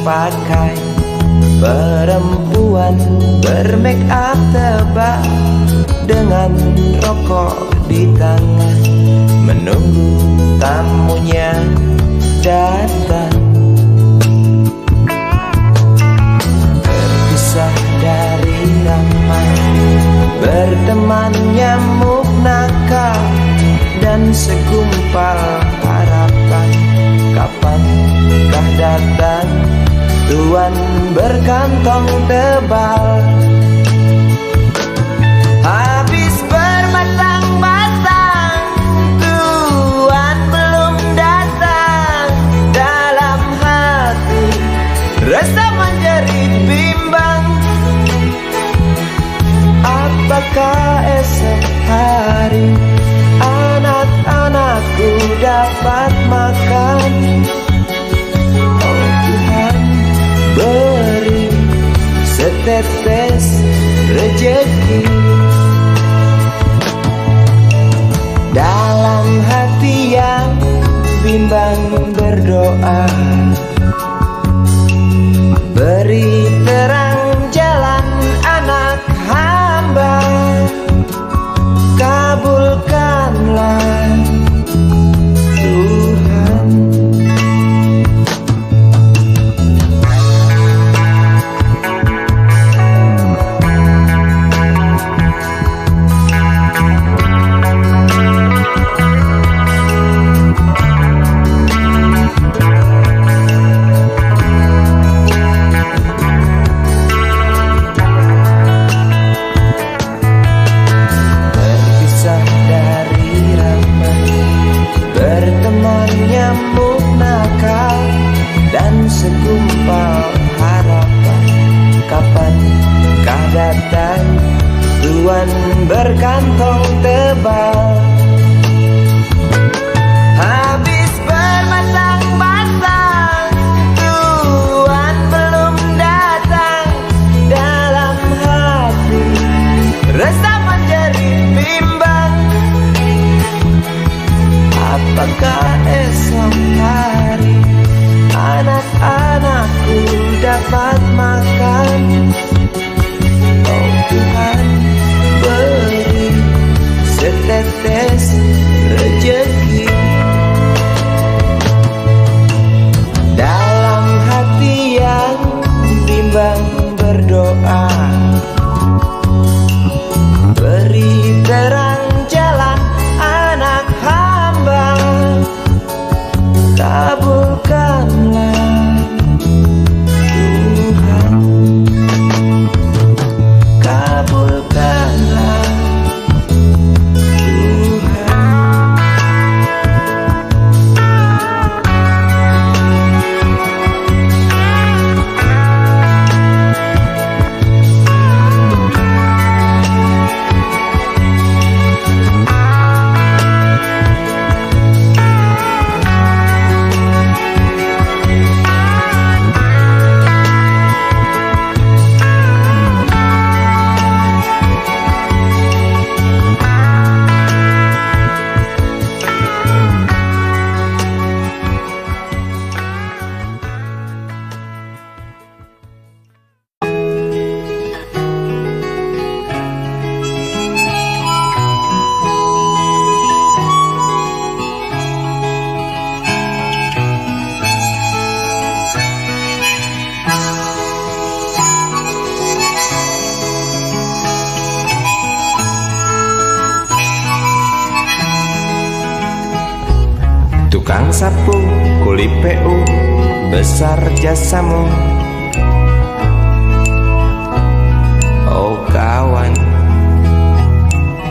pakai. Perempuan bermake up tebal dengan rokok di tangan, menunggu tamunya datang. Terpisah dari ramai, berteman nyamuk nakal dan segumpal harapan. Kapankah datang Tuan berkantong tebal? Habis bermatang-matang, Tuan belum datang. Dalam hati rasa menjerit bimbang, apakah esok hari anak-anakku dapat makan? Oh Tuhan, beri setetes rejeki. Dalam hati yang bimbang berdoa, beri terang jalan anak hamba, kabulkanlah Tuhan. Segumpal harapan, kapankah datang Tuan berkantong tebal? Habis bermatang-matang, Tuan belum datang. Dalam hati rasa menjerit bimbang, apakah esok hari anak-anakku dapat makan? Oh Tuhan, beri setetes rejeki. Dalam hati yang bimbang berdoa, beri terang jalan anak hamba, kabulkanlah Tuhan, kabulkanlah Tuhan. Tukang sapu, kuli PU, besar jasamu. Oh kawan,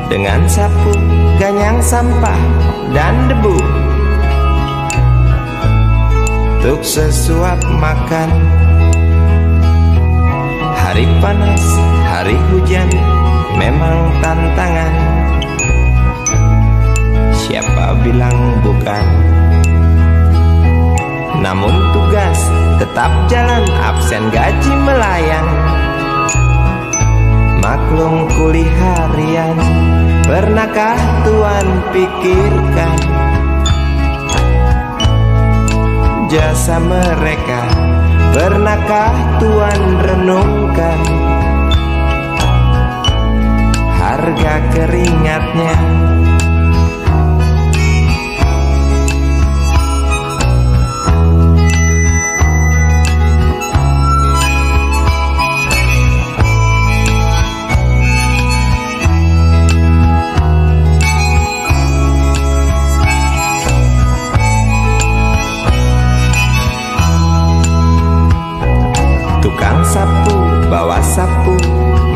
dengan sapu, ganyang sampah dan debu, untuk sesuap makan. Hari panas, hari hujan, memang tantangan. Siapa bilang bukan? Namun tugas tetap jalan, absen gaji melayang. Maklum kuli harian, pernahkah Tuan pikirkan jasa mereka Pernahkah Tuhan renungkan harga keringatnya? Tukang sapu bawa sapu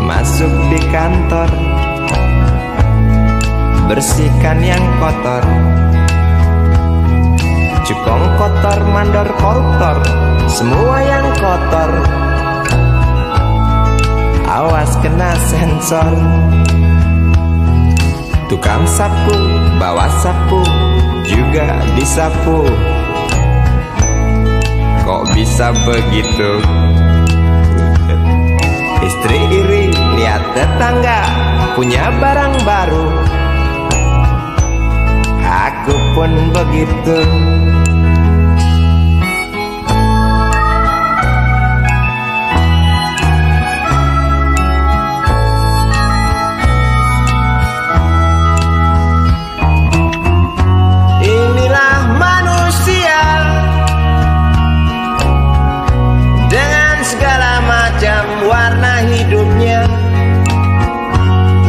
masuk di kantor, bersihkan yang kotor. Cukong kotor, mandor koruptor, semua yang kotor, awas kena sensor. Tukang sapu bawa sapu juga disapu. Kok bisa begitu? Istri iri lihat tetangga punya barang baru, aku pun begitu. Inilah manusia dengan segala macam warna hidupnya.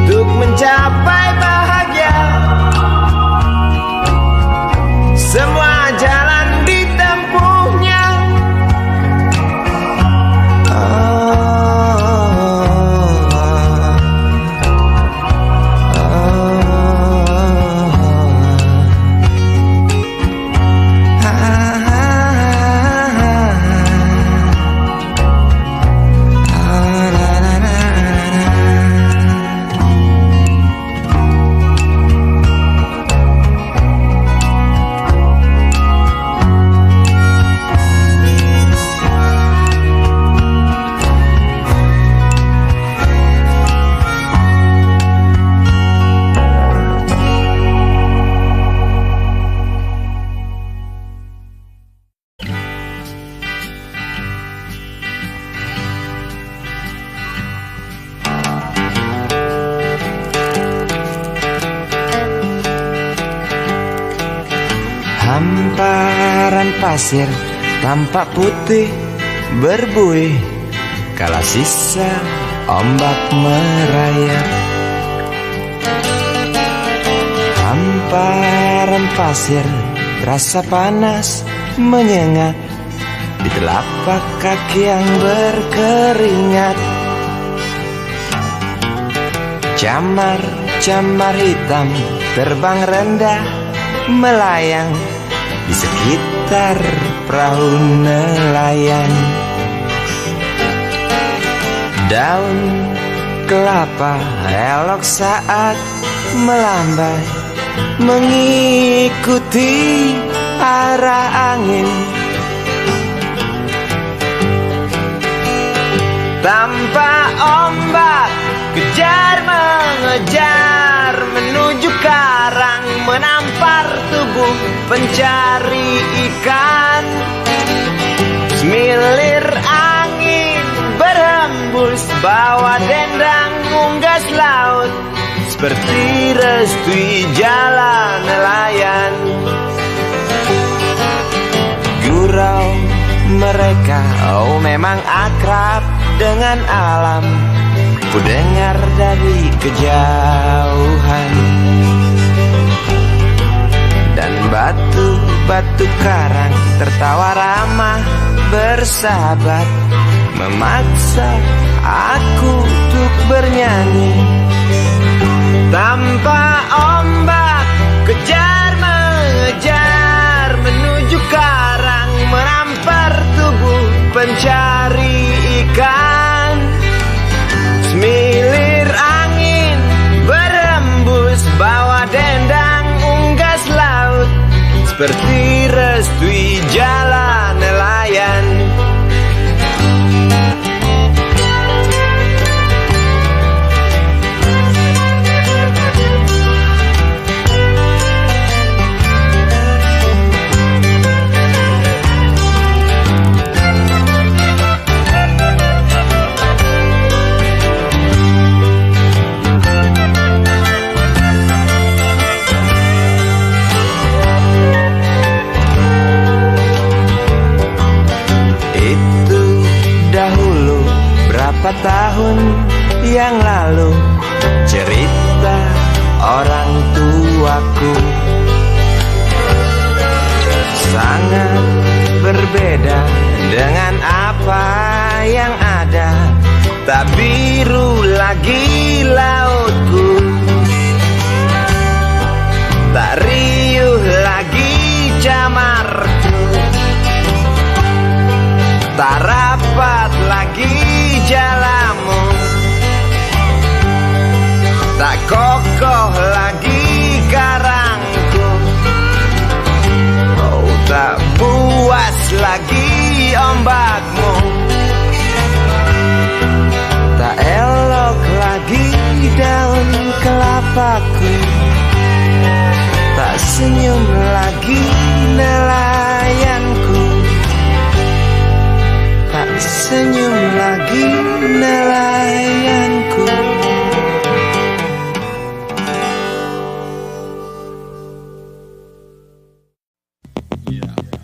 Untuk mencapai bahagia, semua jalan ditempuhnya. Hamparan pasir tampak putih berbuih, kala sisa ombak merayap. Hamparan pasir rasa panas menyengat di telapak kaki yang berkeringat. Camar-camar hitam terbang rendah melayang di sekitar perahu nelayan. Daun kelapa elok saat melambai mengikuti arah angin. Tanpa ombak kejar mengejar menuju karang, menampar tubuh pencari ikan. Semilir angin berhembus bawa dendang unggas laut, seperti restui jalan nelayan. Gurau mereka memang akrab dengan alam, ku dengar dari kejauhan. Dan batu-batu karang tertawa ramah bersahabat, memaksa aku untuk bernyanyi. Tanpa ombak kejar mengejar menuju karang, menampar tubuh pencari ikan. Semilir angin berhembus bawa dendang unggas laut, seperti restui jalan nelayan. Tak biru lagi lautku, tak riuh lagi camarku, tak rapat lagi jalamu, tak kokoh lagi karangku. Oh, tak puas lagi ombakmu, tak elok lagi daun kelapaku, tak senyum lagi nelayanku, tak senyum lagi nelayanku. Yeah.